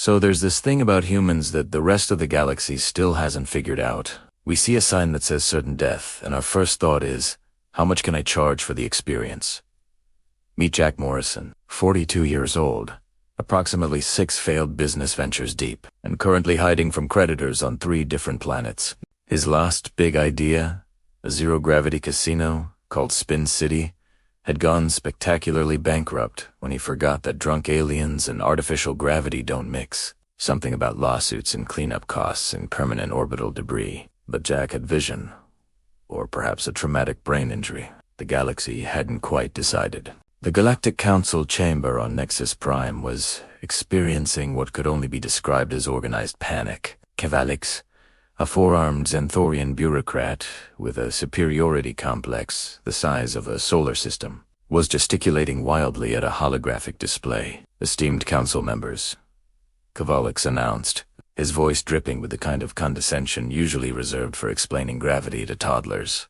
So there's this thing about humans that the rest of the galaxy still hasn't figured out. We see a sign that says certain death, and our first thought is, how much can I charge for the experience? Meet Jack Morrison, 42 years old, approximately 6 failed business ventures deep, and currently hiding from creditors on 3 different planets. His last big idea, a zero-gravity casino called Spin City, had gone spectacularly bankrupt when he forgot that drunk aliens and artificial gravity don't mix. Something about lawsuits and cleanup costs and permanent orbital debris. But Jack had vision, or perhaps a traumatic brain injury. The galaxy hadn't quite decided. The Galactic Council chamber on Nexus Prime was experiencing what could only be described as organized panic. Kavalix, a 4-armed Xanthorian bureaucrat with a superiority complex the size of a solar system, was gesticulating wildly at a holographic display. Esteemed council members, Kavalix announced, his voice dripping with the kind of condescension usually reserved for explaining gravity to toddlers.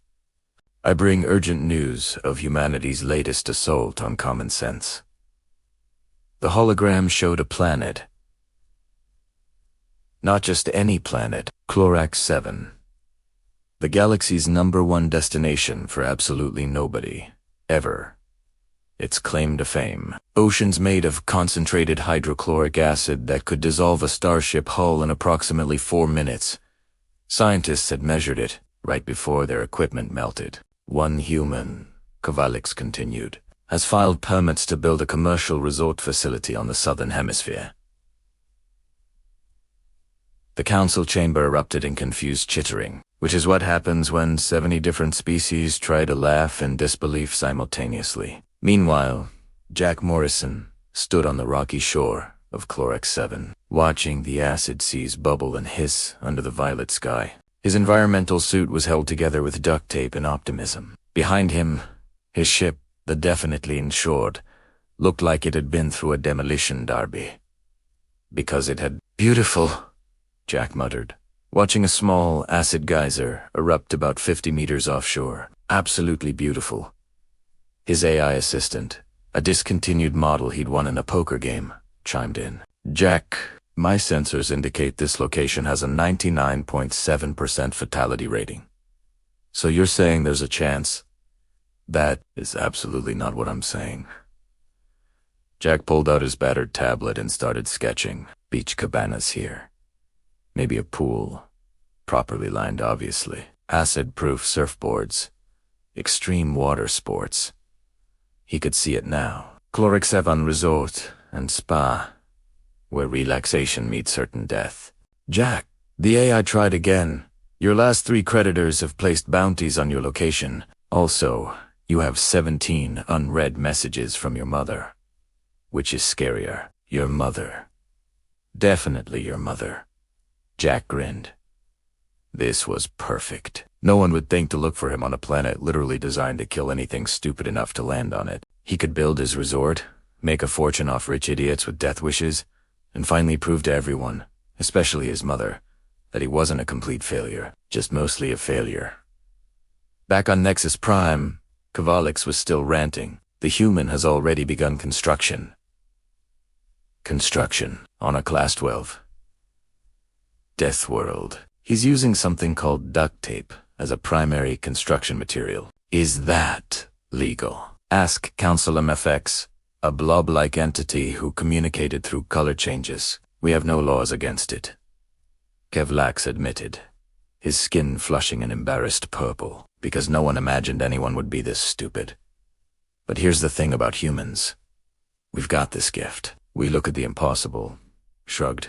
I bring urgent news of humanity's latest assault on common sense. The hologram showed a planet. Not just any planet, Clorax 7. The galaxy's #1 destination for absolutely nobody, ever. Its claim to fame. Oceans made of concentrated hydrochloric acid that could dissolve a starship hull in approximately 4 minutes. Scientists had measured it right before their equipment melted. One human, Kavalix continued, has filed permits to build a commercial resort facility on the southern hemisphere. The council chamber erupted in confused chittering, which is what happens when 70 different species try to laugh in disbelief simultaneously. Meanwhile, Jack Morrison stood on the rocky shore of Clorax 7, watching the acid seas bubble and hiss under the violet sky. His environmental suit was held together with duct tape and optimism. Behind him, his ship, the definitely insured, looked like it had been through a demolition derby. Because it had... Beautiful, Jack muttered, watching a small acid geyser erupt about 50 meters offshore. Absolutely beautiful. His AI assistant, a discontinued model he'd won in a poker game, chimed in. Jack, my sensors indicate this location has a 99.7% fatality rating. So you're saying there's a chance? That is absolutely not what I'm saying. Jack pulled out his battered tablet and started sketching. Beach cabanas here. Maybe a pool. Properly lined, obviously. Acid-proof surfboards. Extreme water sports. He could see it now. Clorax 7 Resort and Spa, where relaxation meets certain death. Jack, the AI tried again. Your last 3 creditors have placed bounties on your location. Also, you have 17 unread messages from your mother. Which is scarier? Your mother. Definitely your mother. Jack grinned. This was perfect. No one would think to look for him on a planet literally designed to kill anything stupid enough to land on it. He could build his resort, make a fortune off rich idiots with death wishes, and finally prove to everyone, especially his mother, that he wasn't a complete failure, just mostly a failure. Back on Nexus Prime, Kavalix was still ranting. The human has already begun construction. Construction on a Class 12. Death World. He's using something called duct tape as a primary construction material. Is that legal? Ask Council MFX, a blob-like entity who communicated through color changes. We have no laws against it. Kevlax admitted, his skin flushing an embarrassed purple, because no one imagined anyone would be this stupid. But here's the thing about humans. We've got this gift. We look at the impossible, shrugged,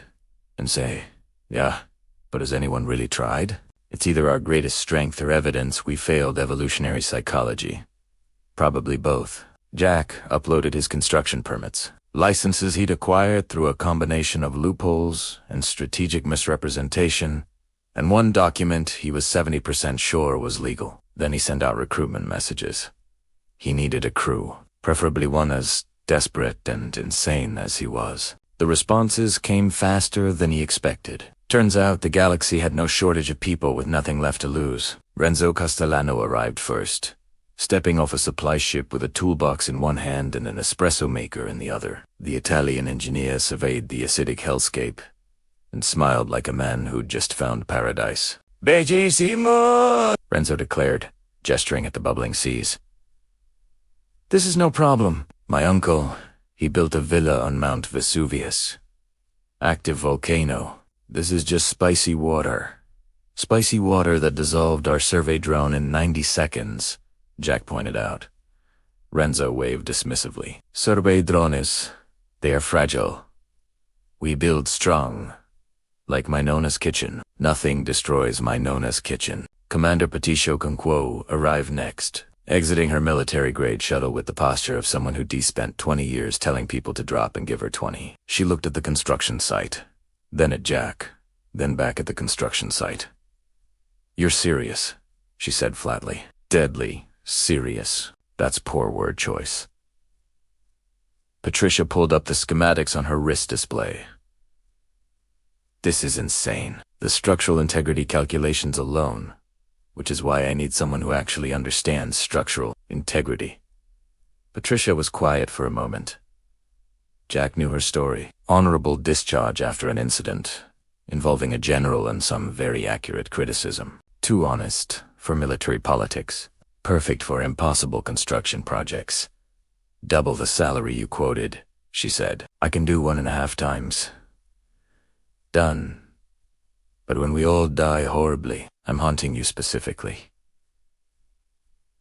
and say, yeah, but has anyone really tried? It's either our greatest strength or evidence we failed evolutionary psychology. Probably both. Jack uploaded his construction permits, licenses he'd acquired through a combination of loopholes and strategic misrepresentation, and one document he was 70% sure was legal. Then he sent out recruitment messages. He needed a crew, preferably one as desperate and insane as he was. The responses came faster than he expected. Turns out the galaxy had no shortage of people with nothing left to lose. Renzo Castellano arrived first. stepping off a supply ship with a toolbox in one hand and an espresso maker in the other. The Italian engineer surveyed the acidic hellscape and smiled like a man who'd just found paradise. Bellissimo! Renzo declared, gesturing at the bubbling seas. This is no problem. My uncle, he built a villa on Mount Vesuvius. Active volcano. This is just spicy water. Spicy water that dissolved our survey drone in 90 seconds, Jack pointed out. Renzo waved dismissively. Survey drones, they are fragile. We build strong. Like my Nona's kitchen. Nothing destroys my Nona's kitchen. Commander Patricia Conquo arrived next, exiting her military-grade shuttle with the posture of someone who'd spent 20 years telling people to drop and give her 20. She looked at the construction site, then at Jack, then back at the construction site. You're serious, she said flatly. Deadly serious. That's poor word choice. Patricia pulled up the schematics on her wrist display. This is insane. The structural integrity calculations alone, which is why I need someone who actually understands structural integrity. Patricia was quiet for a moment. Jack knew her story. Honorable discharge after an incident, involving a general and some very accurate criticism. Too honest for military politics. Perfect for impossible construction projects. Double the salary you quoted, she said. I can do 1.5 times. Done. But when we all die horribly, I'm haunting you specifically.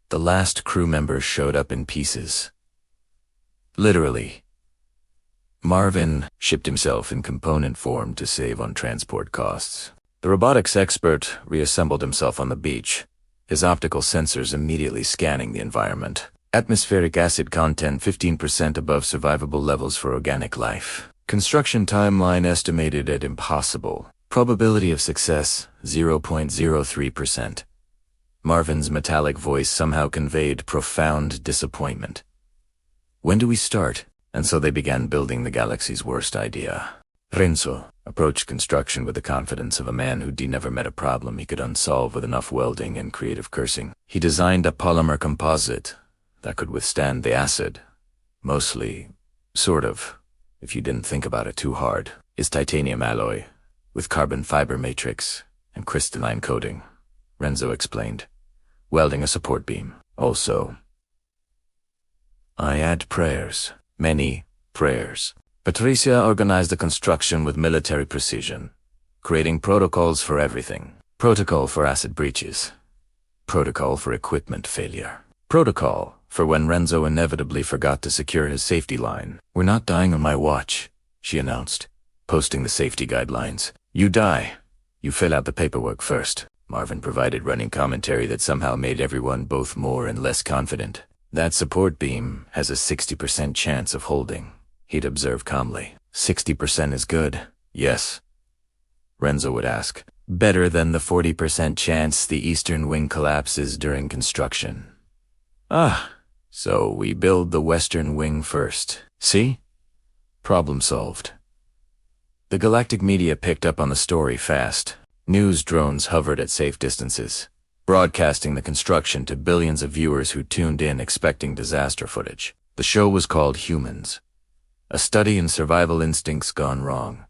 The last crew members showed up in pieces. Literally. Marvin shipped himself in component form to save on transport costs. The robotics expert reassembled himself on the beach, his optical sensors immediately scanning the environment. Atmospheric acid content 15% above survivable levels for organic life. Construction timeline estimated at impossible. Probability of success 0.03%. Marvin's metallic voice somehow conveyed profound disappointment. When do we start? And so they began building the galaxy's worst idea. Renzo approached construction with the confidence of a man who'd never met a problem he could unsolve with enough welding and creative cursing. He designed a polymer composite that could withstand the acid. Mostly, sort of, if you didn't think about it too hard, is titanium alloy, with carbon fiber matrix and crystalline coating, Renzo explained, welding a support beam. Also, I add prayers, many prayers. Patricia organized the construction with military precision, creating protocols for everything. Protocol for acid breaches. Protocol for equipment failure. Protocol for when Renzo inevitably forgot to secure his safety line. We're not dying on my watch, she announced, posting the safety guidelines. You die. You fill out the paperwork first. Marvin provided running commentary that somehow made everyone both more and less confident. That support beam has a 60% chance of holding, he'd observe calmly. 60% is good, yes? Renzo would ask. Better than the 40% chance the eastern wing collapses during construction. Ah, so we build the western wing first. See? Problem solved. The galactic media picked up on the story fast. News drones hovered at safe distances, broadcasting the construction to billions of viewers who tuned in expecting disaster footage. The show was called Humans, a study in survival instincts gone wrong.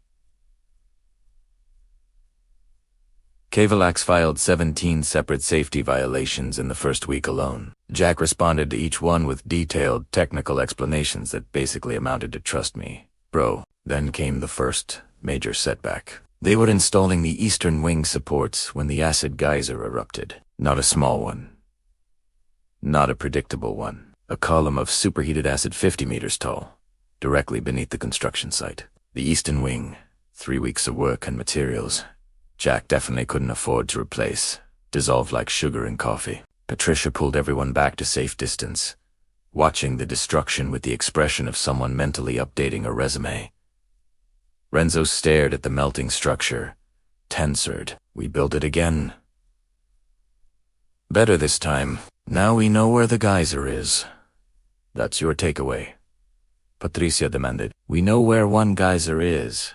Cavalax filed 17 separate safety violations in the first week alone. Jack responded to each one with detailed technical explanations that basically amounted to trust me, bro. Then came the first major setback. They were installing the eastern wing supports when the acid geyser erupted. Not a small one. Not a predictable one. A column of superheated acid 50 meters tall, directly beneath the construction site. The eastern wing, 3 weeks of work and materials. Jack definitely couldn't afford to replace. Dissolved like sugar in coffee. Patricia pulled everyone back to safe distance, watching the destruction with the expression of someone mentally updating a resume. Renzo stared at the melting structure, tensored. We built it again. Better this time. Now we know where the geyser is. That's your takeaway, Patricia demanded. We know where one geyser is.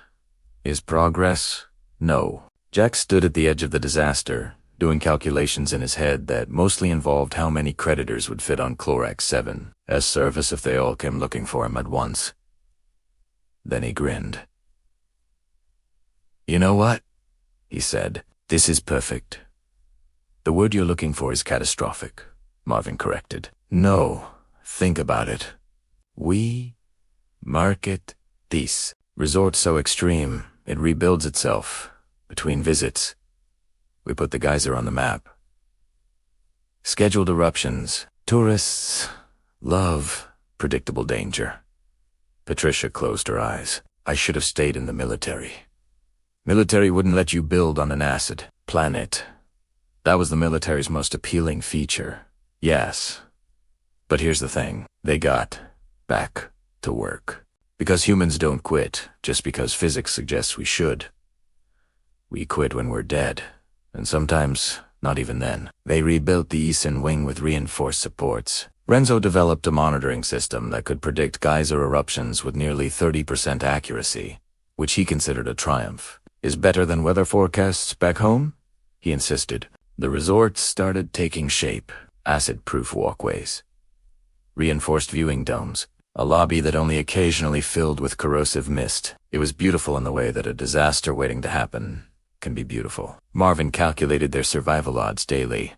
Is progress? No. Jack stood at the edge of the disaster, doing calculations in his head that mostly involved how many creditors would fit on Chlorax-7's surface if they all came looking for him at once. Then he grinned. "You know what?" he said. "This is perfect." "The word you're looking for is catastrophic," Marvin corrected. "No, think about it. We market this resort so extreme, it rebuilds itself between visits. We put the geyser on the map. Scheduled eruptions. Tourists love predictable danger." Patricia closed her eyes. "I should have stayed in the military. Military wouldn't let you build on an acid planet. That was the military's most appealing feature. Yes. But here's the thing. They got back to work. Because humans don't quit just because physics suggests we should. We quit when we're dead, and sometimes not even then. They rebuilt the eastern wing with reinforced supports. Renzo developed a monitoring system that could predict geyser eruptions with nearly 30% accuracy, which he considered a triumph. Is better than weather forecasts back home? He insisted. The resort started taking shape. Acid-proof walkways, reinforced viewing domes, a lobby that only occasionally filled with corrosive mist. It was beautiful in the way that a disaster waiting to happen can be beautiful. Marvin calculated their survival odds daily.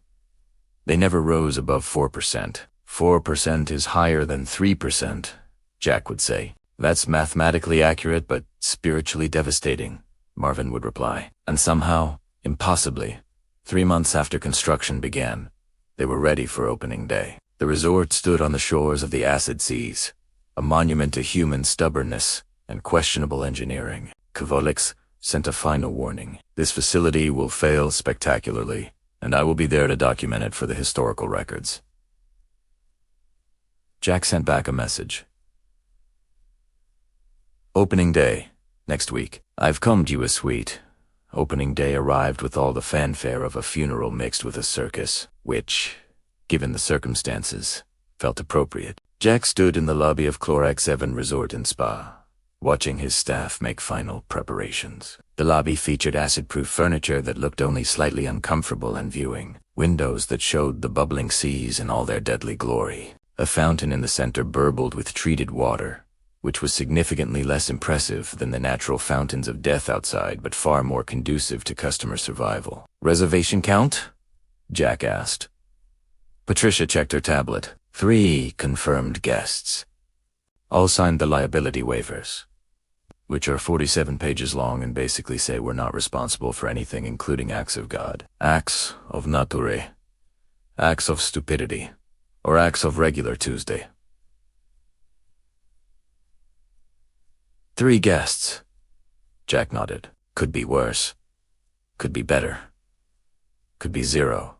They never rose above 4%. 4% is higher than 3%, Jack would say. "That's mathematically accurate, but spiritually devastating," Marvin would reply. And somehow, impossibly, 3 months after construction began, they were ready for opening day. The resort stood on the shores of the acid seas, a monument to human stubbornness and questionable engineering. Kvolix sent a final warning. "This facility will fail spectacularly, and I will be there to document it for the historical records." Jack sent back a message. "Opening day, next week. I've combed you a suite." Opening day arrived with all the fanfare of a funeral mixed with a circus, which, given the circumstances, felt appropriate. Jack stood in the lobby of Chlorax-7 Resort and Spa, watching his staff make final preparations. The lobby featured acid-proof furniture that looked only slightly uncomfortable and viewing, windows that showed the bubbling seas in all their deadly glory. A fountain in the center burbled with treated water, which was significantly less impressive than the natural fountains of death outside, but far more conducive to customer survival. "Reservation count?" Jack asked. Patricia checked her tablet. 3 confirmed guests. All signed the liability waivers, which are 47 pages long and basically say we're not responsible for anything, including acts of God, acts of nature, acts of stupidity, or acts of regular Tuesday. 3 guests. Jack nodded. Could be worse. Could be better. Could be 0.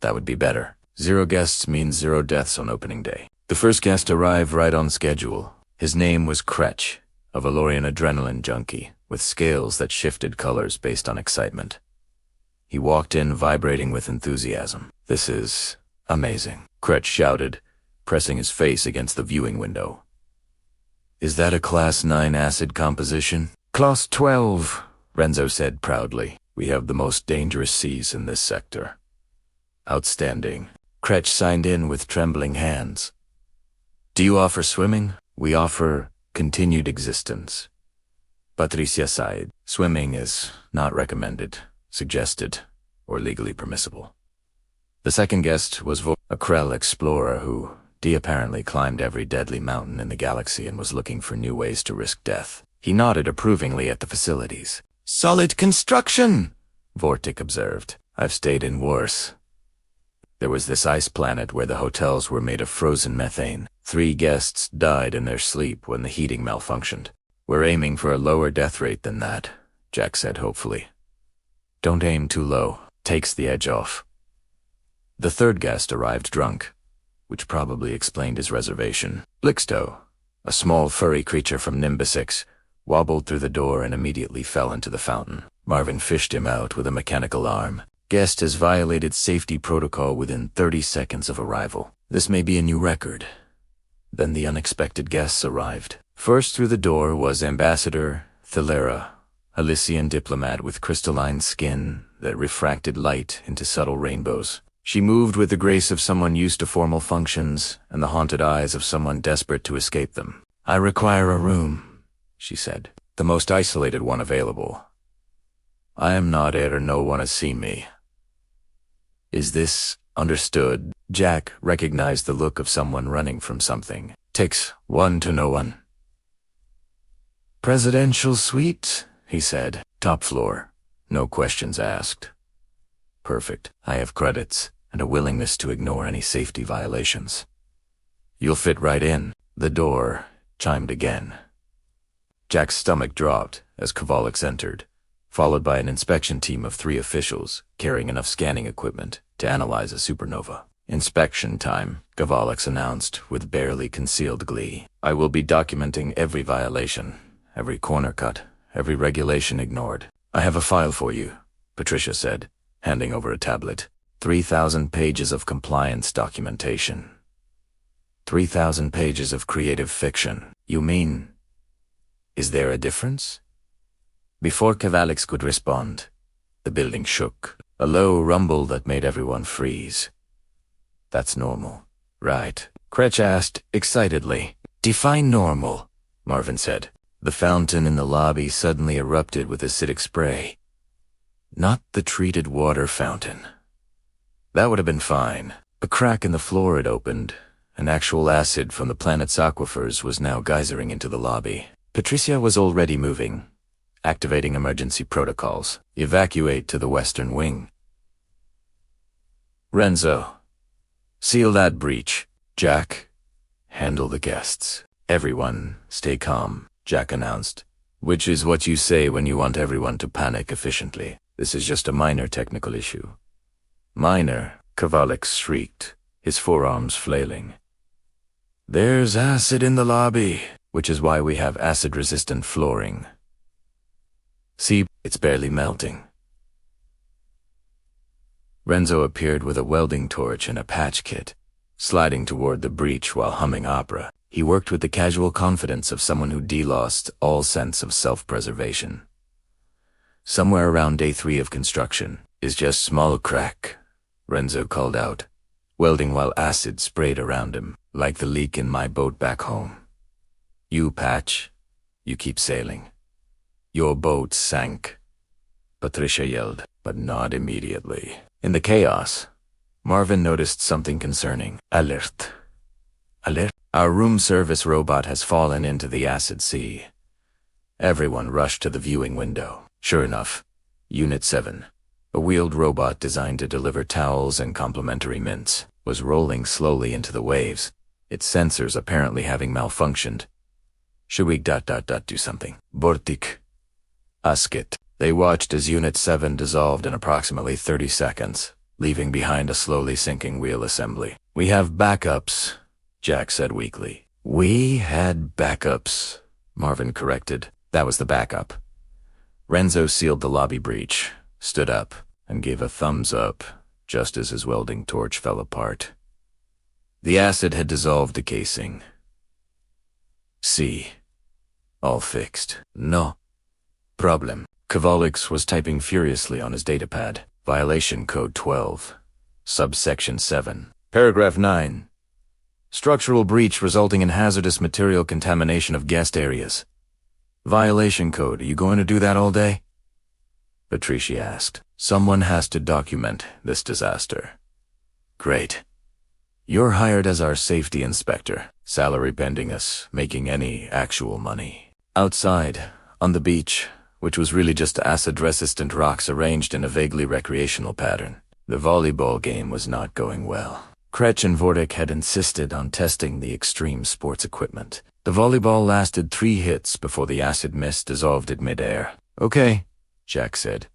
That would be better. 0 guests means 0 deaths on opening day. The first guest arrived right on schedule. His name was Kretch, a Valorian adrenaline junkie, with scales that shifted colors based on excitement. He walked in vibrating with enthusiasm. "This is amazing," Kretch shouted, pressing his face against the viewing window. "Is that a Class 9 acid composition?" "Class 12, Renzo said proudly. "We have the most dangerous seas in this sector." "Outstanding." Kretch signed in with trembling hands. "Do you offer swimming?" "We offer continued existence." Patricia sighed. "Swimming is not recommended, suggested, or legally permissible." The second guest was a Krell explorer who apparently climbed every deadly mountain in the galaxy and was looking for new ways to risk death. He nodded approvingly at the facilities. "Solid construction," Vortic observed. "I've stayed in worse." There was this ice planet where the hotels were made of frozen methane. 3 guests died in their sleep when the heating malfunctioned. "We're aiming for a lower death rate than that," Jack said hopefully. "Don't aim too low. Takes the edge off." The third guest arrived drunk, which probably explained his reservation. Blixto, a small furry creature from Nimbus 6, wobbled through the door and immediately fell into the fountain. Marvin fished him out with a mechanical arm. "Guest has violated safety protocol within 30 seconds of arrival. This may be a new record." Then the unexpected guests arrived. First through the door was Ambassador Thalera, a Lycian diplomat with crystalline skin that refracted light into subtle rainbows. She moved with the grace of someone used to formal functions and the haunted eyes of someone desperate to escape them. "I require a room," she said, "the most isolated one available. I am not here, no one has seen me." "Is this understood?" Jack recognized the look of someone running from something. "Takes one to know one." "Presidential suite," he said. "Top floor. No questions asked." "Perfect. I have credits and a willingness to ignore any safety violations." "You'll fit right in." The door chimed again. Jack's stomach dropped as Kovalex entered, followed by an inspection team of 3 officials carrying enough scanning equipment to analyze a supernova. "Inspection time," Kovalex announced with barely concealed glee. "I will be documenting every violation, every corner cut, every regulation ignored." "I have a file for you," Patricia said, handing over a tablet. 3,000 pages of compliance documentation. 3,000 pages of creative fiction. "You mean, is there a difference?" Before Kovalex could respond, the building shook, a low rumble that made everyone freeze. "That's normal, right?" Kretsch asked excitedly. "Define normal," Marvin said. The fountain in the lobby suddenly erupted with acidic spray. Not the treated water fountain. That would have been fine. A crack in the floor had opened, and actual acid from the planet's aquifers was now geysering into the lobby. Patricia was already moving, activating emergency protocols. "Evacuate to the western wing." "Renzo, seal that breach." "Jack, handle the guests." "Everyone, stay calm," Jack announced, which is what you say when you want everyone to panic efficiently. "This is just a minor technical issue." "Minor," Kovalex shrieked, his forearms flailing. "There's acid in the lobby, which is why we have acid-resistant flooring. See, it's barely melting." Renzo appeared with a welding torch and a patch kit, sliding toward the breach while humming opera. He worked with the casual confidence of someone who de-lost all sense of self-preservation. "Somewhere around day 3 of construction is just small crack," Renzo called out, welding while acid sprayed around him, "like the leak in my boat back home. You patch, you keep sailing." "Your boat sank," Patricia yelled, but not immediately. In the chaos, Marvin noticed something concerning. "Alert. Alert. Our room service robot has fallen into the acid sea." Everyone rushed to the viewing window. Sure enough, Unit 7, a wheeled robot designed to deliver towels and complimentary mints, was rolling slowly into the waves, its sensors apparently having malfunctioned. "Should we do something?" "Bortik. Ask it." They watched as Unit 7 dissolved in approximately 30 seconds, leaving behind a slowly sinking wheel assembly. "We have backups," Jack said weakly. "We had backups," Marvin corrected. That was the backup. Renzo sealed the lobby breach, stood up, and gave a thumbs up, just as his welding torch fell apart. The acid had dissolved the casing. "See. All fixed. No problem." Kovalex was typing furiously on his datapad. "Violation code 12, subsection 7, paragraph 9. Structural breach resulting in hazardous material contamination of guest areas. Violation code, are you going to do that all day?" Patricia asked. "Someone has to document this disaster." "Great. You're hired as our safety inspector, salary pending us making any actual money." Outside, on the beach, which was really just acid-resistant rocks arranged in a vaguely recreational pattern, the volleyball game was not going well. Kretsch and Vortic had insisted on testing the extreme sports equipment. The volleyball lasted 3 hits before the acid mist dissolved it midair. "Okay," Jack said,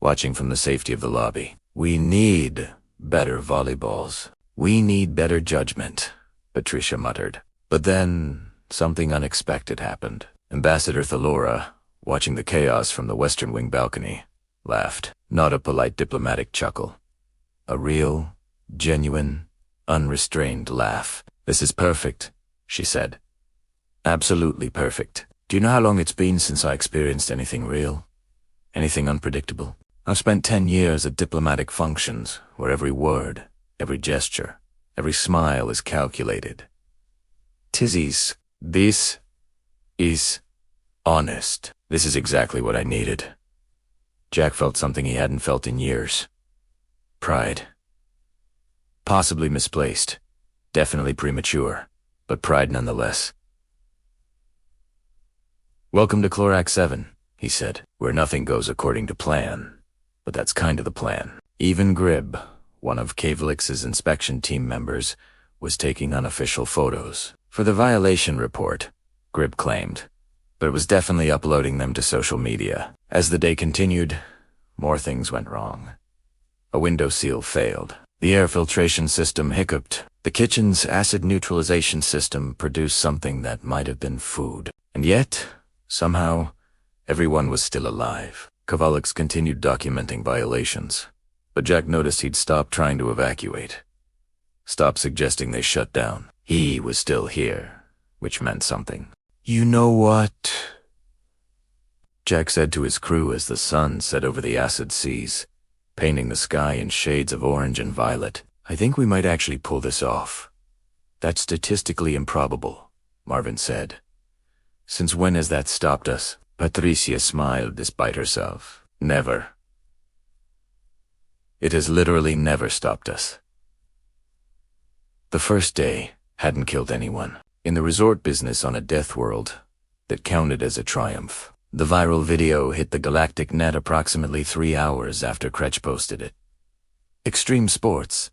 watching from the safety of the lobby. "We need better volleyballs. We need better judgment," Patricia muttered. But then something unexpected happened. Ambassador Thalora, watching the chaos from the western wing balcony, laughed. Not a polite diplomatic chuckle. A real, genuine, unrestrained laugh. "This is perfect," she said. "Absolutely perfect. Do you know how long it's been since I experienced anything real? Anything unpredictable? I've spent 10 years at diplomatic functions where every word, every gesture, every smile is calculated. This is honest. This is exactly what I needed. Jack felt something he hadn't felt in years. Pride. Possibly misplaced. Definitely premature. But pride nonetheless. "Welcome to Chlorax 7, he said, "where nothing goes according to plan. But that's kind of the plan." Even Grib, one of Kavalix's inspection team members, was taking unofficial photos. For the violation report, Grib claimed, but it was definitely uploading them to social media. As the day continued, more things went wrong. A window seal failed. The air filtration system hiccuped. The kitchen's acid neutralization system produced something that might have been food. And yet, somehow, everyone was still alive. Kavalix continued documenting violations, but Jack noticed he'd stopped trying to evacuate. Stopped suggesting they shut down. He was still here, which meant something. "You know what?" Jack said to his crew as the sun set over the acid seas, painting the sky in shades of orange and violet. "I think we might actually pull this off." "That's statistically improbable," Marvin said. "Since when has that stopped us?" Patricia smiled despite herself. "Never. It has literally never stopped us." The first day hadn't killed anyone. In the resort business on a death world, that counted as a triumph. The viral video hit the galactic net approximately 3 hours after Kretsch posted it. Extreme sports.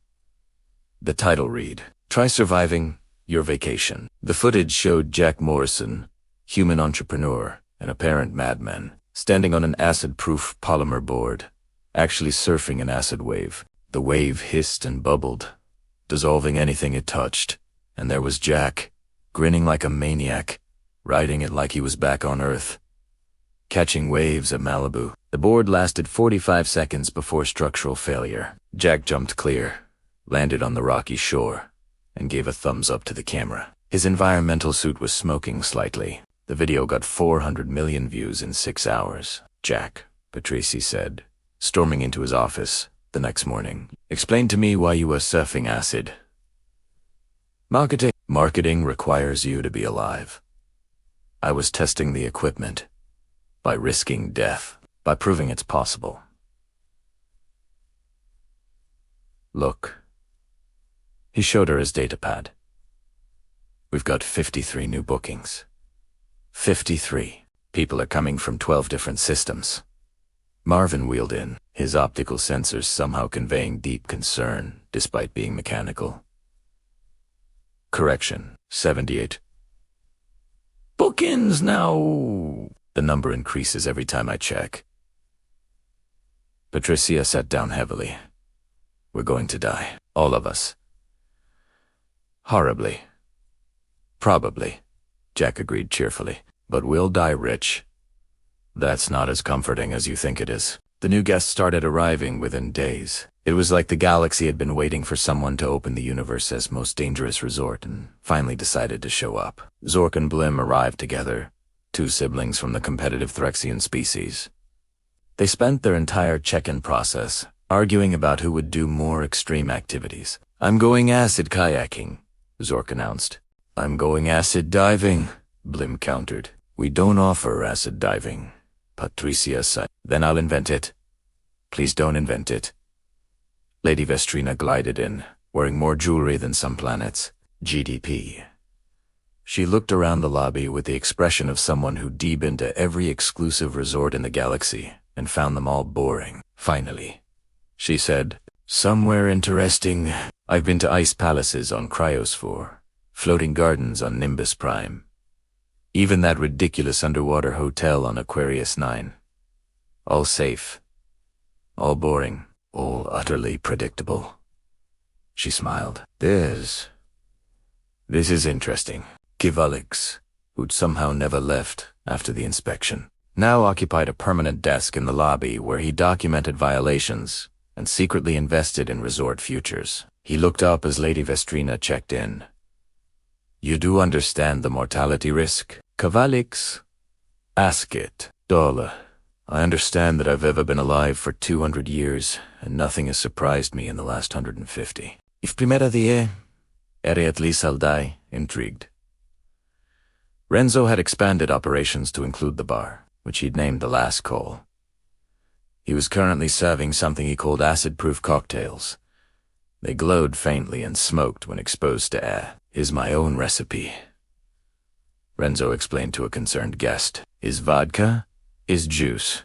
The title read, "Try surviving your vacation." The footage showed Jack Morrison, human entrepreneur, an apparent madman, standing on an acid-proof polymer board, actually surfing an acid wave. The wave hissed and bubbled, dissolving anything it touched, and there was Jack, grinning like a maniac, riding it like he was back on Earth, catching waves at Malibu. The board lasted 45 seconds before structural failure. Jack jumped clear, landed on the rocky shore, and gave a thumbs up to the camera. His environmental suit was smoking slightly. The video got 400 million views in 6 hours. "Jack," Patrici said, storming into his office the next morning, "explain to me why you were surfing acid." Marketing requires you to be alive. I was testing the equipment. By risking death. By proving it's possible. Look. He showed her his datapad. "We've got 53 new bookings. 53. People are coming from 12 different systems." Marvin wheeled in, his optical sensors somehow conveying deep concern, despite being mechanical. "Correction, 78. Bookings now!" The number increases every time I check. Patricia sat down heavily. "We're going to die. All of us." "Horribly." "Probably," Jack agreed cheerfully. "But we'll die rich." "That's not as comforting as you think it is." The new guests started arriving within days. It was like the galaxy had been waiting for someone to open the universe's most dangerous resort and finally decided to show up. Zork and Blim arrived together, 2 siblings from the competitive Threxian species. They spent their entire check-in process arguing about who would do more extreme activities. "I'm going acid kayaking," Zork announced. "I'm going acid diving," Blim countered. "We don't offer acid diving," Patricia said. "Then I'll invent it." "Please don't invent it." Lady Vestrina glided in, wearing more jewelry than some planets. GDP. She looked around the lobby with the expression of someone who'd been to every exclusive resort in the galaxy and found them all boring. "Finally," she said, "somewhere interesting. I've been to ice palaces on Cryosphere, floating gardens on Nimbus Prime, even that ridiculous underwater hotel on Aquarius 9. All safe, all boring, all utterly predictable." She smiled. This is interesting." Kivalix, who'd somehow never left after the inspection, now occupied a permanent desk in the lobby where he documented violations and secretly invested in resort futures. He looked up as Lady Vestrina checked in. "You do understand the mortality risk?" "Kavalix?" "Ask it. Dollar. I understand that I've ever been alive for 200 years, and nothing has surprised me in the last 150. If primera die, ere at least I'll die, intrigued. Renzo had expanded operations to include the bar, which he'd named the Last Call. He was currently serving something he called acid-proof cocktails. They glowed faintly and smoked when exposed to air. Is my own recipe, Renzo explained to a concerned guest. Is vodka, is juice,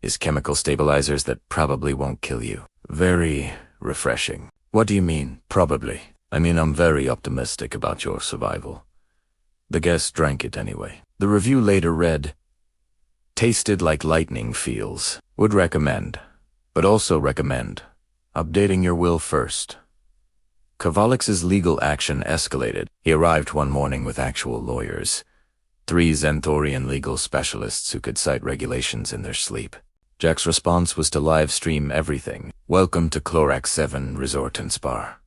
is chemical stabilizers that probably won't kill you. Very refreshing. What do you mean, probably? I mean, I'm very optimistic about your survival. The guest drank it anyway. The review later read, tasted like lightning feels. Would recommend, but also recommend updating your will first. Kovalik's legal action escalated. He arrived one morning with actual lawyers, 3 Zenthorian legal specialists who could cite regulations in their sleep. Jack's response was to live stream everything. Welcome to Clorax 7 Resort and Spa,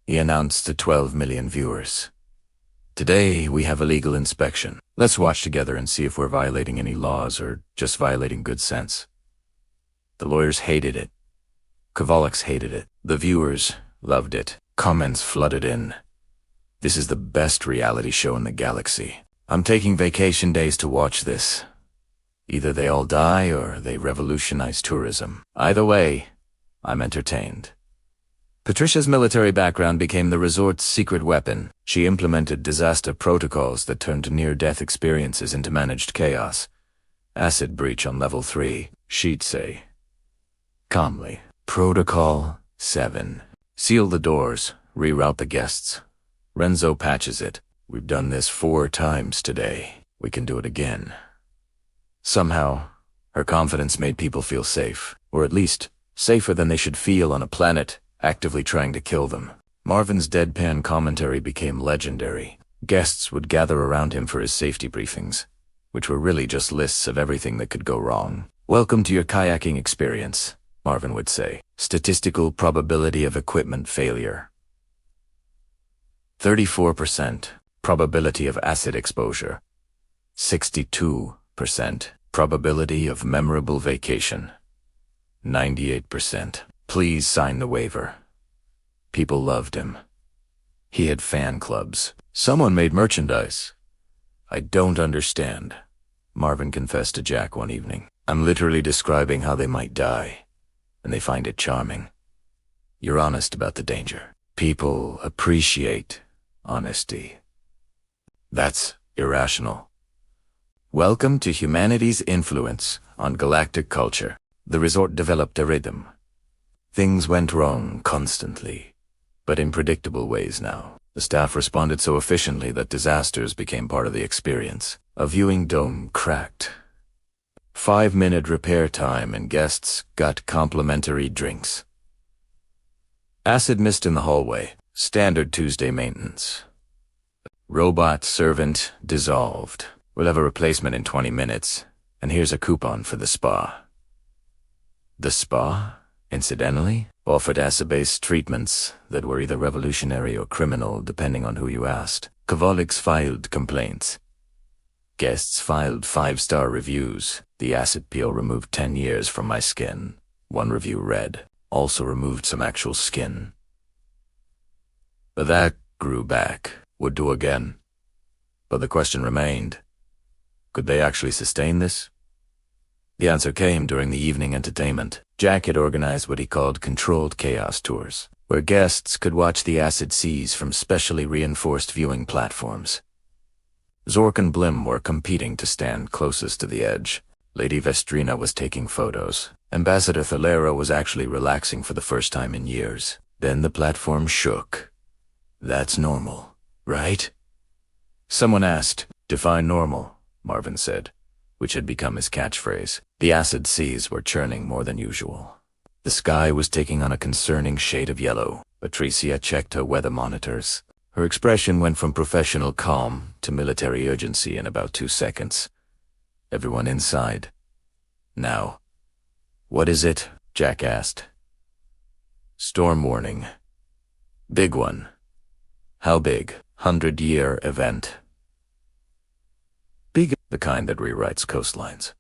he announced to 12 million viewers. Today we have a legal inspection. Let's watch together and see if we're violating any laws or just violating good sense. The lawyers hated it. Kovalik's hated it. The viewers loved it. Comments flooded in. This is the best reality show in the galaxy. I'm taking vacation days to watch this. Either they all die or they revolutionize tourism. Either way, I'm entertained. Patricia's military background became the resort's secret weapon. She implemented disaster protocols that turned near-death experiences into managed chaos. Acid breach on level 3, she'd say. Calmly. Protocol 7. Seal the doors, reroute the guests. Renzo patches it. We've done this 4 times today. We can do it again. Somehow, her confidence made people feel safe, or at least safer than they should feel on a planet actively trying to kill them. Marvin's deadpan commentary became legendary. Guests would gather around him for his safety briefings, which were really just lists of everything that could go wrong. Welcome to your kayaking experience, Marvin would say. Statistical probability of equipment failure. 34%. Probability of acid exposure. 62%. Probability of memorable vacation. 98%. Please sign the waiver. People loved him. He had fan clubs. Someone made merchandise. I don't understand, Marvin confessed to Jack one evening. I'm literally describing how they might die, and they find it charming. You're honest about the danger. People appreciate honesty. That's irrational. Welcome to humanity's influence on galactic culture. The resort developed a rhythm. Things went wrong constantly, but in predictable ways now. The staff responded so efficiently that disasters became part of the experience. A viewing dome cracked. 5-minute repair time and guests got complimentary drinks. Acid mist in the hallway. Standard Tuesday maintenance. Robot servant dissolved. We'll have a replacement in 20 minutes, and here's a coupon for the spa. The spa, incidentally, offered acid-based treatments that were either revolutionary or criminal depending on who you asked. Kovalik's filed complaints. Guests filed 5-star reviews. The acid peel removed 10 years from my skin. One review read, also removed some actual skin. But that grew back. Would do again. But the question remained, could they actually sustain this? The answer came during the evening entertainment. Jack had organized what he called controlled chaos tours, where guests could watch the acid seas from specially reinforced viewing platforms. Zork and Blim were competing to stand closest to the edge. Lady Vestrina was taking photos. Ambassador Thalera was actually relaxing for the first time in years. Then the platform shook. That's normal, right? Someone asked. Define normal, Marvin said, which had become his catchphrase. The acid seas were churning more than usual. The sky was taking on a concerning shade of yellow. Patricia checked her weather monitors. Her expression went from professional calm to military urgency in about 2 seconds. Everyone inside. Now. What is it? Jack asked. Storm warning. Big one. How big? 100-year event. Big, the kind that rewrites coastlines.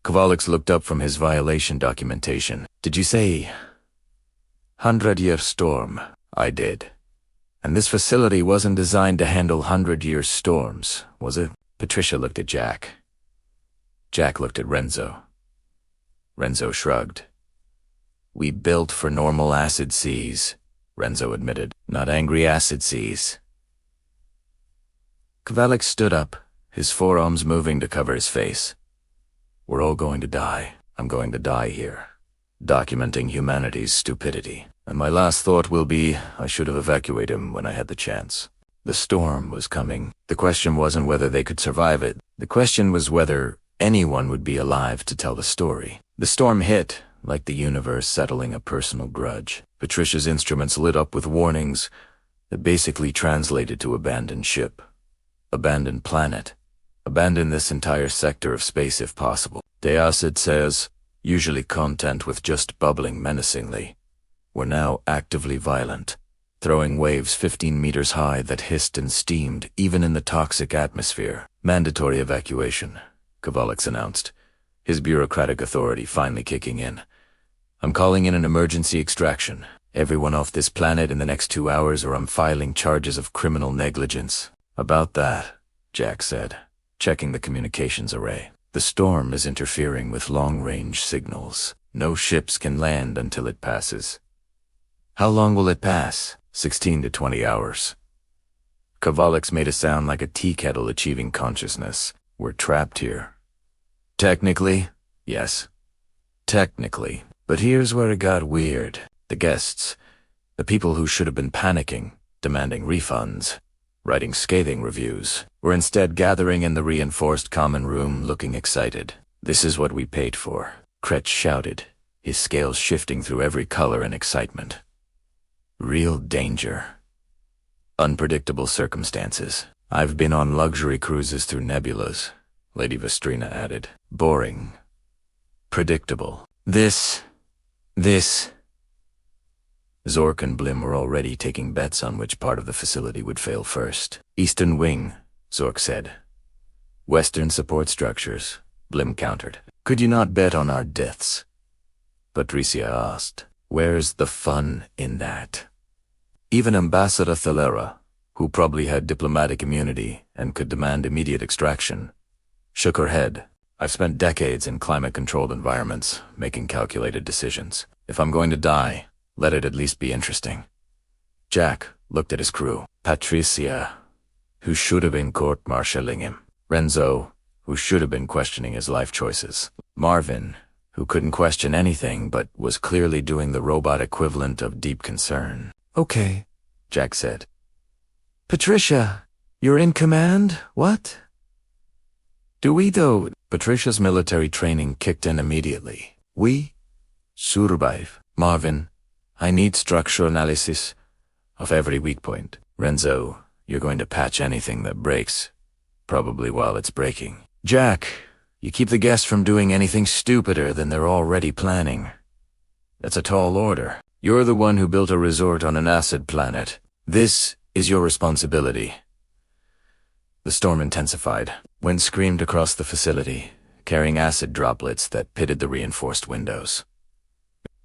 Kovalex looked up from his violation documentation. Did you say 100-year storm? I did. And this facility wasn't designed to handle 100-year storms, was it? Patricia looked at Jack. Jack looked at Renzo. Renzo shrugged. We built for normal acid seas, Renzo admitted, not angry acid seas. Kovalex stood up, his forearms moving to cover his face. We're all going to die. I'm going to die here, documenting humanity's stupidity. And my last thought will be, I should have evacuated him when I had the chance. The storm was coming. The question wasn't whether they could survive it. The question was whether anyone would be alive to tell the story. The storm hit, like the universe settling a personal grudge. Patricia's instruments lit up with warnings that basically translated to abandon ship, abandon planet, abandon this entire sector of space if possible. Deus, it says, usually content with just bubbling menacingly, were now actively violent, throwing waves 15 meters high that hissed and steamed even in the toxic atmosphere. Mandatory evacuation, Kovalex announced, his bureaucratic authority finally kicking in. I'm calling in an emergency extraction. Everyone off this planet in the next 2 hours or I'm filing charges of criminal negligence. About that, Jack said, checking the communications array. The storm is interfering with long-range signals. No ships can land until it passes. How long will it pass? 16 to 20 hours. Kovalex made a sound like a tea kettle achieving consciousness. We're trapped here. Technically, yes. Technically. But here's where it got weird. The guests, the people who should have been panicking, demanding refunds, writing scathing reviews, were instead gathering in the reinforced common room looking excited. This is what we paid for, Kretsch shouted, his scales shifting through every color and excitement. Real danger. Unpredictable circumstances. I've been on luxury cruises through nebulas, Lady Vestrina added. Boring. Predictable. This. Zork and Blim were already taking bets on which part of the facility would fail first. Eastern wing, Zork said. Western support structures, Blim countered. Could you not bet on our deaths? Patricia asked. Where's the fun in that? Even Ambassador Thalera, who probably had diplomatic immunity and could demand immediate extraction, shook her head. I've spent decades in climate-controlled environments, making calculated decisions. If I'm going to die, let it at least be interesting. Jack looked at his crew. Patricia, who should have been court-martialing him. Renzo, who should have been questioning his life choices. Marvin, who couldn't question anything but was clearly doing the robot equivalent of deep concern. Okay, Jack said. Patricia, you're in command? What? Do we though? Patricia's military training kicked in immediately. We survive. Marvin, I need structural analysis of every weak point. Renzo, you're going to patch anything that breaks, probably while it's breaking. Jack, you keep the guests from doing anything stupider than they're already planning. That's a tall order. You're the one who built a resort on an acid planet. This is your responsibility. The storm intensified. Wind screamed across the facility, carrying acid droplets that pitted the reinforced windows.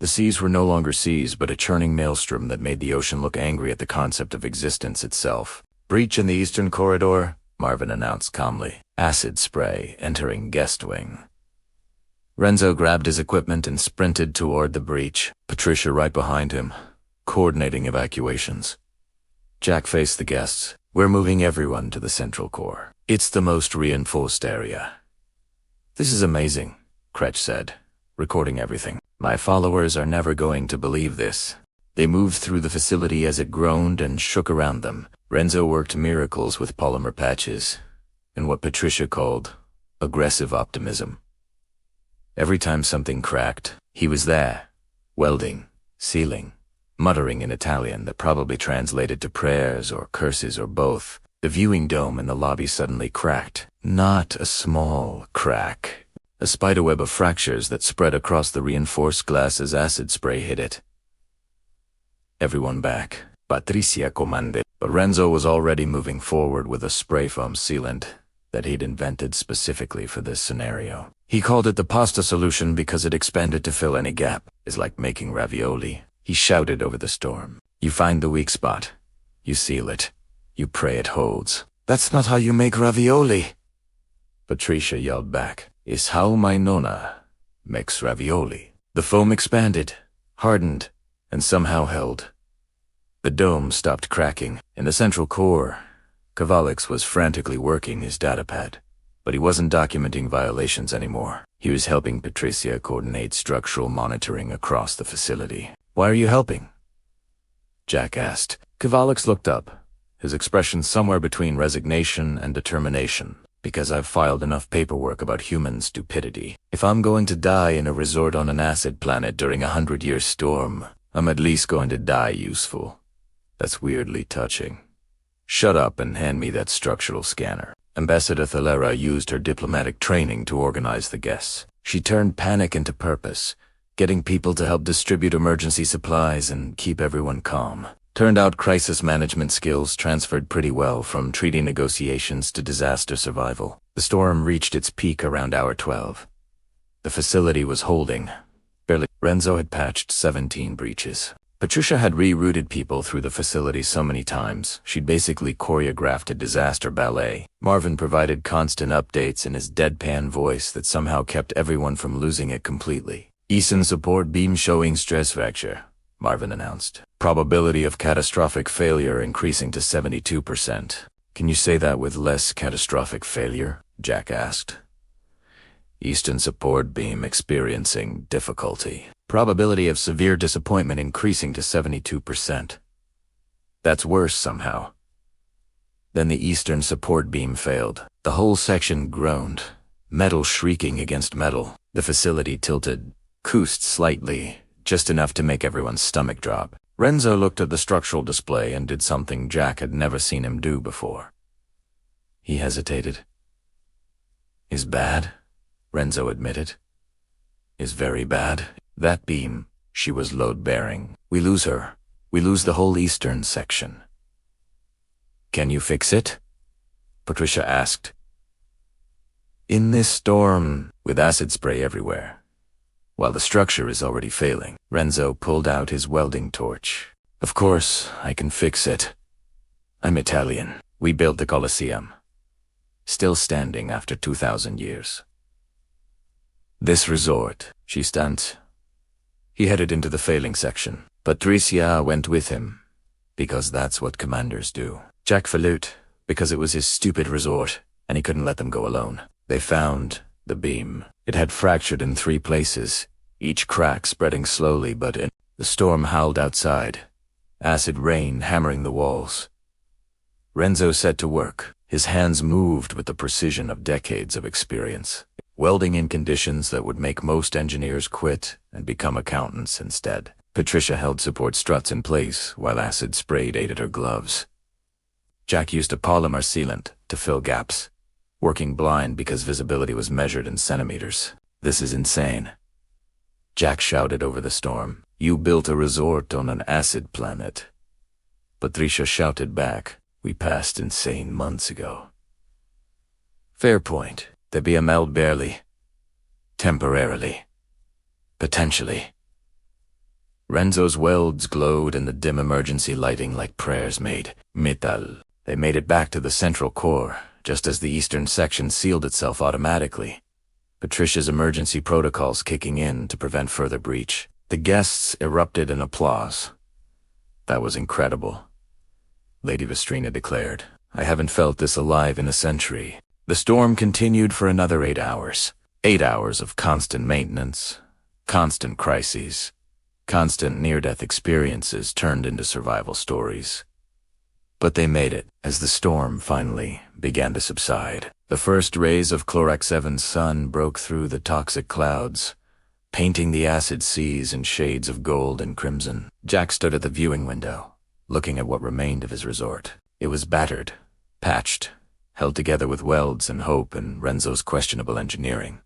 The seas were no longer seas, but a churning maelstrom that made the ocean look angry at the concept of existence itself. Breach in the eastern corridor, Marvin announced calmly. Acid spray entering guest wing. Renzo grabbed his equipment and sprinted toward the breach, Patricia right behind him, coordinating evacuations. Jack faced the guests. We're moving everyone to the central core. It's the most reinforced area. This is amazing, Kretsch said, recording everything. My followers are never going to believe this. They moved through the facility as it groaned and shook around them. Renzo worked miracles with polymer patches, and what Patricia called aggressive optimism. Every time something cracked, he was there, welding, sealing, muttering in Italian that probably translated to prayers or curses or both. The viewing dome in the lobby suddenly cracked. Not a small crack. A spiderweb of fractures that spread across the reinforced glass as acid spray hit it. Everyone back. Patricia commanded. But Renzo was already moving forward with a spray foam sealant that he'd invented specifically for this scenario. He called it the pasta solution because it expanded to fill any gap. It's like making ravioli. He shouted over the storm. You find the weak spot. You seal it. You pray it holds. That's not how you make ravioli. Patricia yelled back. It's how my nonna makes ravioli. The foam expanded, hardened, and somehow held. The dome stopped cracking. In the central core, Kovalex was frantically working his datapad, but he wasn't documenting violations anymore. He was helping Patricia coordinate structural monitoring across the facility. Why are you helping? Jack asked. Kovalex looked up, his expression somewhere between resignation and determination. Because I've filed enough paperwork about human stupidity. If I'm going to die in a resort on an acid planet during a 100-year storm, I'm at least going to die useful. That's weirdly touching. Shut up and hand me that structural scanner. Ambassador Thalera used her diplomatic training to organize the guests. She turned panic into purpose, getting people to help distribute emergency supplies and keep everyone calm. Turned out crisis management skills transferred pretty well from treaty negotiations to disaster survival. The storm reached its peak around hour 12. The facility was holding. Barely. Renzo had patched 17 breaches. Patricia had rerouted people through the facility so many times, she'd basically choreographed a disaster ballet. Marvin provided constant updates in his deadpan voice that somehow kept everyone from losing it completely. Eastern support beam showing stress fracture, Marvin announced. Probability of catastrophic failure increasing to 72%. Can you say that with less catastrophic failure? Jack asked. Eastern support beam experiencing difficulty. Probability of severe disappointment increasing to 72%. That's worse somehow. Then the eastern support beam failed. The whole section groaned, metal shrieking against metal. The facility tilted, coosed slightly, just enough to make everyone's stomach drop. Renzo looked at the structural display and did something Jack had never seen him do before. He hesitated. Is bad, Renzo admitted. Is very bad. That beam, she was load-bearing. We lose her. We lose the whole eastern section. Can you fix it? Patricia asked. In this storm, with acid spray everywhere. While the structure is already failing, Renzo pulled out his welding torch. Of course, I can fix it. I'm Italian. We built the Colosseum. Still standing after 2,000 years. This resort, she stamped. He headed into the failing section. Patricia went with him, because that's what commanders do. Jack Falute, because it was his stupid resort, and he couldn't let them go alone. They found the beam. It had fractured in 3 places, each crack spreading slowly, but the storm howled outside, acid rain hammering the walls. Renzo set to work. His hands moved with the precision of decades of experience, welding in conditions that would make most engineers quit and become accountants instead. Patricia held support struts in place while acid sprayed ate at her gloves. Jack used a polymer sealant to fill gaps, working blind because visibility was measured in centimeters. This is insane. Jack shouted over the storm. You built a resort on an acid planet. Patricia shouted back. We passed insane months ago. Fair point. The BML barely. Temporarily. Potentially. Renzo's welds glowed in the dim emergency lighting like prayers made. Metal. They made it back to the central core, just as the eastern section sealed itself automatically. Patricia's emergency protocols kicking in to prevent further breach. The guests erupted in applause. That was incredible. Lady Vestrina declared. I haven't felt this alive in a century. The storm continued for another 8 hours. 8 hours of constant maintenance, constant crises, constant near-death experiences turned into survival stories. But they made it as the storm finally began to subside. The first rays of Chlorax 7's sun broke through the toxic clouds, painting the acid seas in shades of gold and crimson. Jack stood at the viewing window, looking at what remained of his resort. It was battered, patched, held together with welds and hope and Renzo's questionable engineering.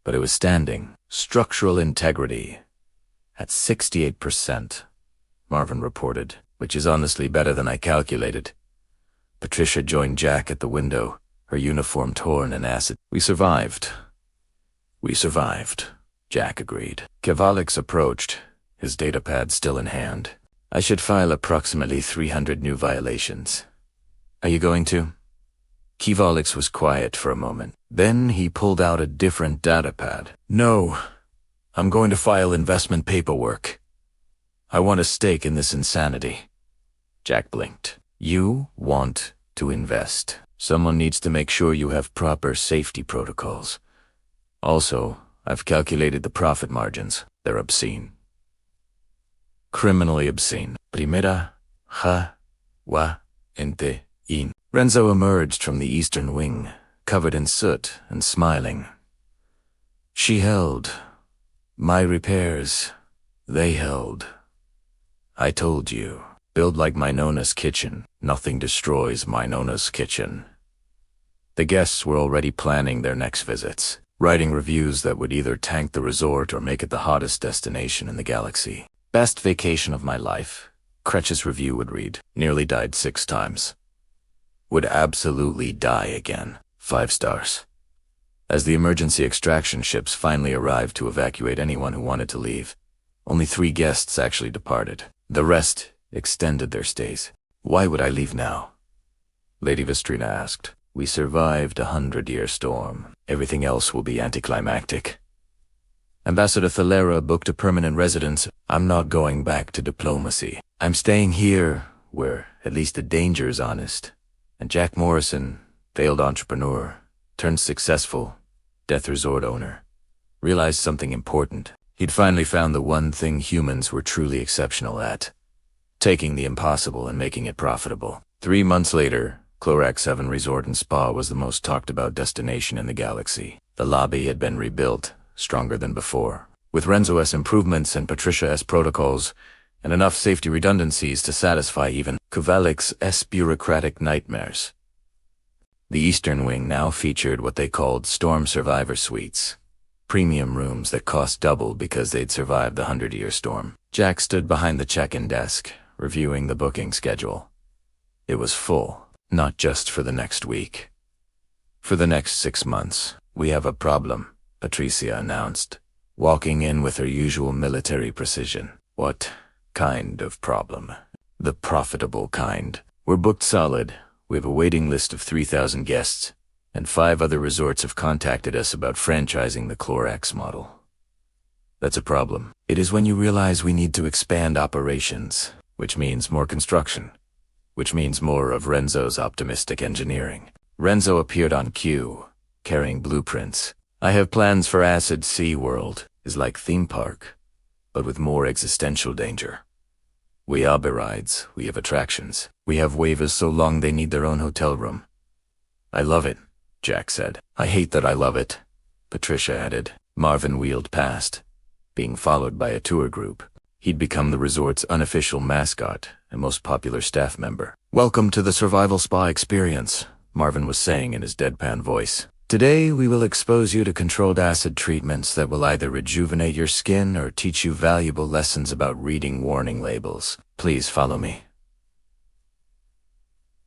But it was standing, structural integrity, at 68%, Marvin reported, which is honestly better than I calculated. Patricia joined Jack at the window, her uniform torn and acid. We survived. We survived, Jack agreed. Kavalix approached, his datapad still in hand. I should file approximately 300 new violations. Are you going to? Kavalix was quiet for a moment. Then he pulled out a different datapad. No, I'm going to file investment paperwork. I want a stake in this insanity. Jack blinked. You want to invest. Someone needs to make sure you have proper safety protocols. Also, I've calculated the profit margins. They're obscene. Criminally obscene. Primera, HFY, in. Renzo emerged from the eastern wing, covered in soot and smiling. She held. My repairs, they held. I told you, build like Minona's kitchen. Nothing destroys Minona's kitchen. The guests were already planning their next visits, writing reviews that would either tank the resort or make it the hottest destination in the galaxy. Best vacation of my life, Kretsch's review would read. Nearly died 6 times. Would absolutely die again. 5 stars. As the emergency extraction ships finally arrived to evacuate anyone who wanted to leave, only 3 guests actually departed. The rest extended their stays. Why would I leave now? Lady Vistrina asked. We survived a 100-year storm. Everything else will be anticlimactic. Ambassador Thalera booked a permanent residence. I'm not going back to diplomacy. I'm staying here, where at least the danger is honest. And Jack Morrison, failed entrepreneur, turned successful, death resort owner, realized something important. He'd finally found the one thing humans were truly exceptional at: taking the impossible and making it profitable. 3 months later, Clorax 7 Resort and Spa was the most talked about destination in the galaxy. The lobby had been rebuilt, stronger than before, with Renzo S improvements and Patricia S protocols, and enough safety redundancies to satisfy even Kavalix S bureaucratic nightmares. The Eastern Wing now featured what they called Storm Survivor Suites, premium rooms that cost double because they'd survived the 100-year storm. Jack stood behind the check-in desk, reviewing the booking schedule. It was full, not just for the next week. For the next 6 months, we have a problem, Patricia announced, walking in with her usual military precision. What kind of problem? The profitable kind. We're booked solid. We have a waiting list of 3,000 guests, and 5 other resorts have contacted us about franchising the Clorax model. That's a problem. It is when you realize we need to expand operations, which means more construction, which means more of Renzo's optimistic engineering. Renzo appeared on cue, carrying blueprints. I have plans for Acid Sea World. Is like theme park, but with more existential danger. We have rides, we have attractions. We have waivers so long they need their own hotel room. I love it, Jack said. I hate that I love it, Patricia added. Marvin wheeled past, being followed by a tour group. He'd become the resort's unofficial mascot and most popular staff member. Welcome to the Survival Spa experience, Marvin was saying in his deadpan voice. Today we will expose you to controlled acid treatments that will either rejuvenate your skin or teach you valuable lessons about reading warning labels. Please follow me.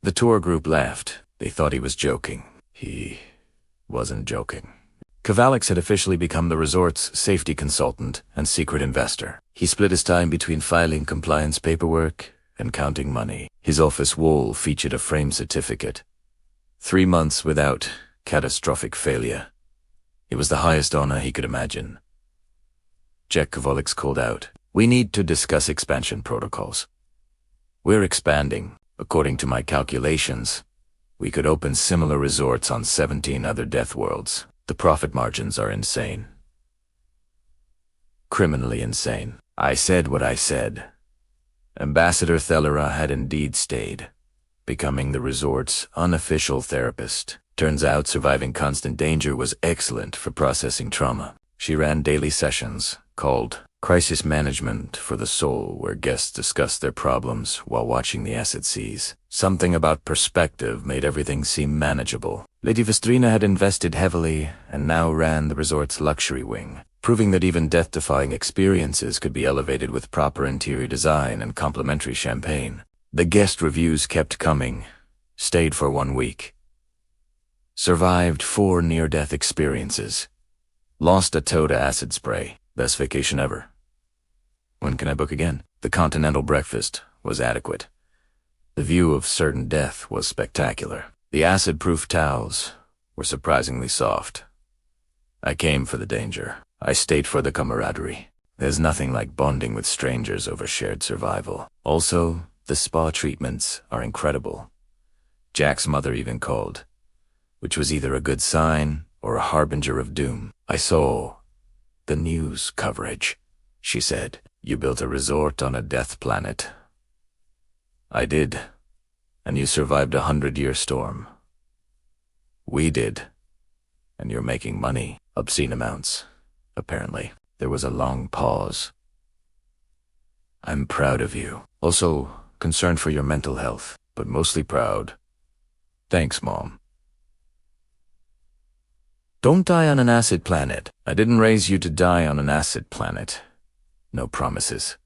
The tour group laughed. They thought he was joking. He wasn't joking. Kavalix had officially become the resort's safety consultant and secret investor. He split his time between filing compliance paperwork and counting money. His office wall featured a framed certificate. 3 months without catastrophic failure. It was the highest honor he could imagine. Jack Kavalix called out, "We need to discuss expansion protocols. We're expanding. According to my calculations, we could open similar resorts on 17 other death worlds. The profit margins are insane. Criminally insane." I said what I said. Ambassador Thalera had indeed stayed, becoming the resort's unofficial therapist. Turns out surviving constant danger was excellent for processing trauma. She ran daily sessions called Crisis Management for the Soul, where guests discussed their problems while watching the acid seas. Something about perspective made everything seem manageable. Lady Vistrina had invested heavily and now ran the resort's luxury wing, proving that even death-defying experiences could be elevated with proper interior design and complimentary champagne. The guest reviews kept coming. Stayed for 1 week. Survived 4 near-death experiences. Lost a toe to acid spray. Best vacation ever. When can I book again? The continental breakfast was adequate. The view of certain death was spectacular. The acid-proof towels were surprisingly soft. I came for the danger. I stayed for the camaraderie. There's nothing like bonding with strangers over shared survival. Also, the spa treatments are incredible. Jack's mother even called, which was either a good sign or a harbinger of doom. I saw the news coverage, she said. You built a resort on a death planet. I did, and you survived a 100-year storm. We did, and you're making money, obscene amounts, apparently. There was a long pause. I'm proud of you. Also, concerned for your mental health, but mostly proud. Thanks, Mom. Don't die on an acid planet. I didn't raise you to die on an acid planet. No promises.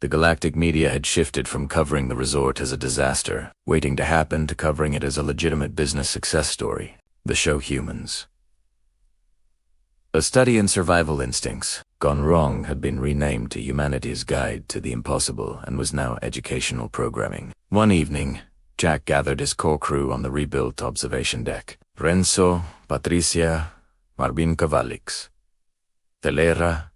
The galactic media had shifted from covering the resort as a disaster, waiting to happen, to covering it as a legitimate business success story. The show Humans. A study in survival instincts gone wrong had been renamed to Humanity's Guide to the Impossible and was now educational programming. One evening, Jack gathered his core crew on the rebuilt observation deck. Renzo, Patricia, Marvin Cavalix, Telera,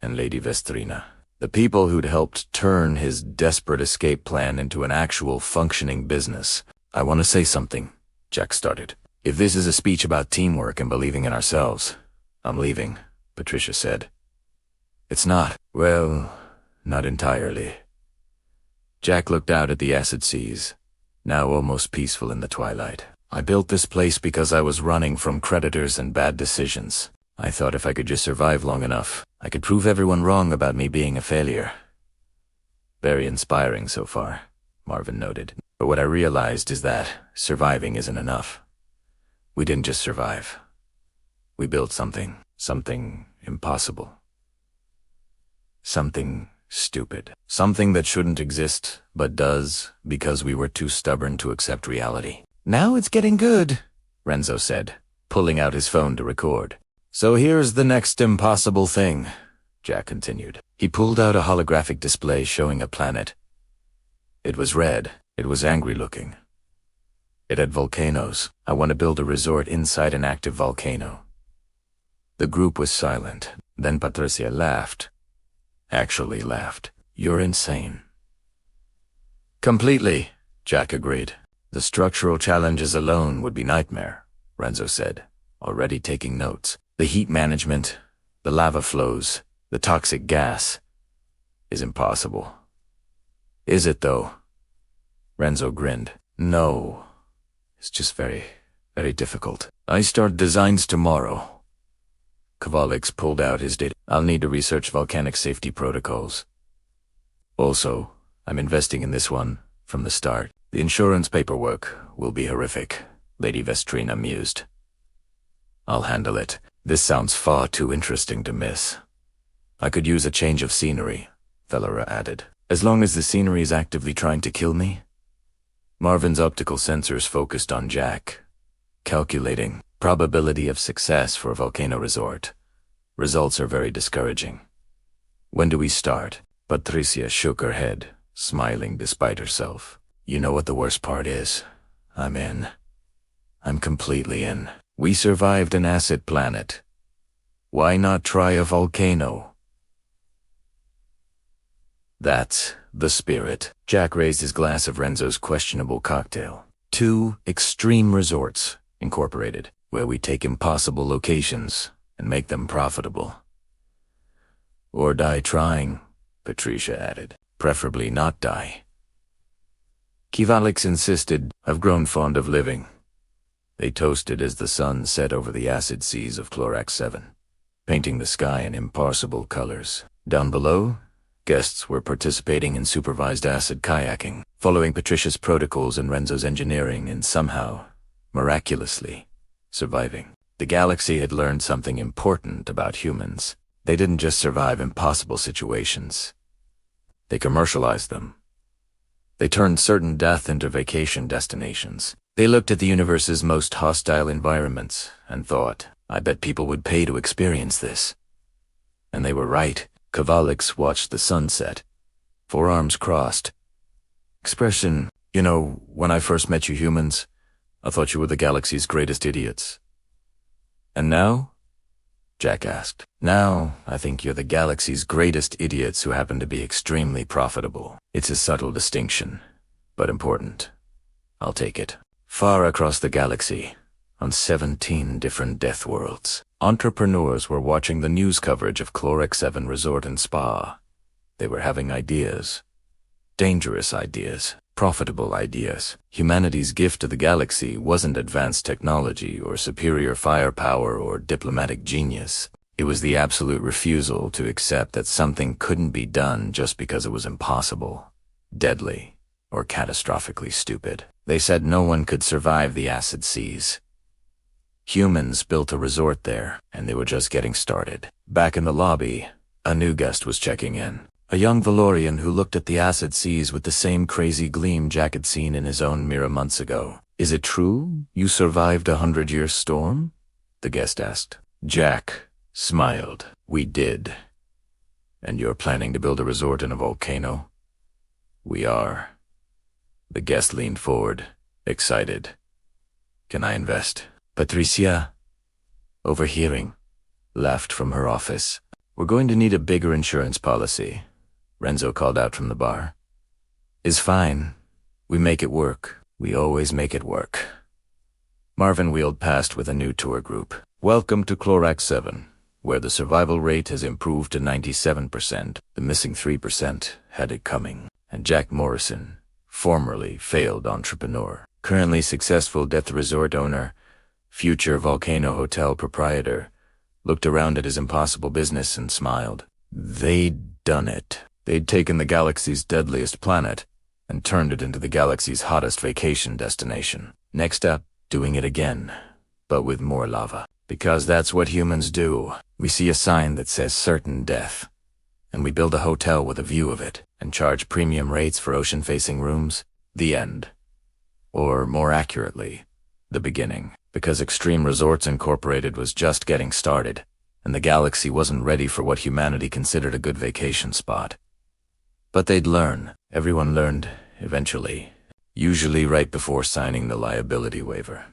and Lady Vestrina. The people who'd helped turn his desperate escape plan into an actual functioning business. I want to say something, Jack started. If this is a speech about teamwork and believing in ourselves, I'm leaving, Patricia said. It's not. Well, not entirely. Jack looked out at the acid seas, now almost peaceful in the twilight. I built this place because I was running from creditors and bad decisions. I thought if I could just survive long enough, I could prove everyone wrong about me being a failure. Very inspiring so far, Marvin noted. But what I realized is that surviving isn't enough. We didn't just survive. We built something impossible. Something stupid. Something that shouldn't exist, but does, because we were too stubborn to accept reality. Now it's getting good, Renzo said, pulling out his phone to record. So here's the next impossible thing, Jack continued. He pulled out a holographic display showing a planet. It was red. It was angry looking. It had volcanoes. I want to build a resort inside an active volcano. The group was silent. Then Patricia laughed. Actually laughed. You're insane. Completely, Jack agreed. The structural challenges alone would be nightmare, Renzo said, already taking notes. The heat management, the lava flows, the toxic gas is impossible. Is it though? Renzo grinned. No, it's just very, very difficult. I start designs tomorrow. Cavalix pulled out his data. I'll need to research volcanic safety protocols. Also, I'm investing in this one from the start. The insurance paperwork will be horrific, Lady Vestrina mused. I'll handle it. This sounds far too interesting to miss. I could use a change of scenery, Thelera added. As long as the scenery is actively trying to kill me? Marvin's optical sensors focused on Jack, calculating probability of success for a volcano resort. Results are very discouraging. When do we start? Patricia shook her head, smiling despite herself. You know what the worst part is? I'm in. I'm completely in. We survived an acid planet. Why not try a volcano? That's the spirit. Jack raised his glass of Renzo's questionable cocktail. 2 Extreme Resorts Incorporated, where we take impossible locations and make them profitable. Or die trying, Patricia added. Preferably not die. Kivalix insisted. I've grown fond of living. They toasted as the sun set over the acid seas of Chlorax 7, painting the sky in impossible colors. Down below, guests were participating in supervised acid kayaking, following Patricia's protocols and Renzo's engineering, and somehow, miraculously, surviving. The galaxy had learned something important about humans. They didn't just survive impossible situations. They commercialized them. They turned certain death into vacation destinations. They looked at the universe's most hostile environments and thought, I bet people would pay to experience this. And they were right. Kavalix watched the sunset, forearms crossed. Expression, when I first met you humans, I thought you were the galaxy's greatest idiots. And now? Jack asked. Now, I think you're the galaxy's greatest idiots who happen to be extremely profitable. It's a subtle distinction, but important. I'll take it. Far across the galaxy, on 17 different death worlds, entrepreneurs were watching the news coverage of Clorex 7 Resort and Spa. They were having ideas. Dangerous ideas. Profitable ideas. Humanity's gift to the galaxy wasn't advanced technology or superior firepower or diplomatic genius. It was the absolute refusal to accept that something couldn't be done just because it was impossible, deadly, or catastrophically stupid. They said no one could survive the acid seas. Humans built a resort there, and they were just getting started. Back in the lobby, a new guest was checking in. A young Valorian who looked at the acid seas with the same crazy gleam Jack had seen in his own mirror months ago. Is it true you survived a 100-year storm? The guest asked. Jack smiled. We did. And you're planning to build a resort in a volcano? We are. The guest leaned forward, excited. Can I invest? Patricia, overhearing, laughed from her office. We're going to need a bigger insurance policy, Renzo called out from the bar. Is fine. We make it work. We always make it work. Marvin wheeled past with a new tour group. Welcome to Clorax 7, where the survival rate has improved to 97%. The missing 3% had it coming. And Jack Morrison, formerly failed entrepreneur, currently successful death resort owner, future volcano hotel proprietor, looked around at his impossible business and smiled. They'd done it. They'd taken the galaxy's deadliest planet and turned it into the galaxy's hottest vacation destination. Next up, doing it again, but with more lava. Because that's what humans do. We see a sign that says certain death, and we build a hotel with a view of it and charge premium rates for ocean-facing rooms. The end. Or more accurately, the beginning. Because Extreme Resorts Incorporated was just getting started, and the galaxy wasn't ready for what humanity considered a good vacation spot. But they'd learn. Everyone learned, eventually. Usually right before signing the liability waiver.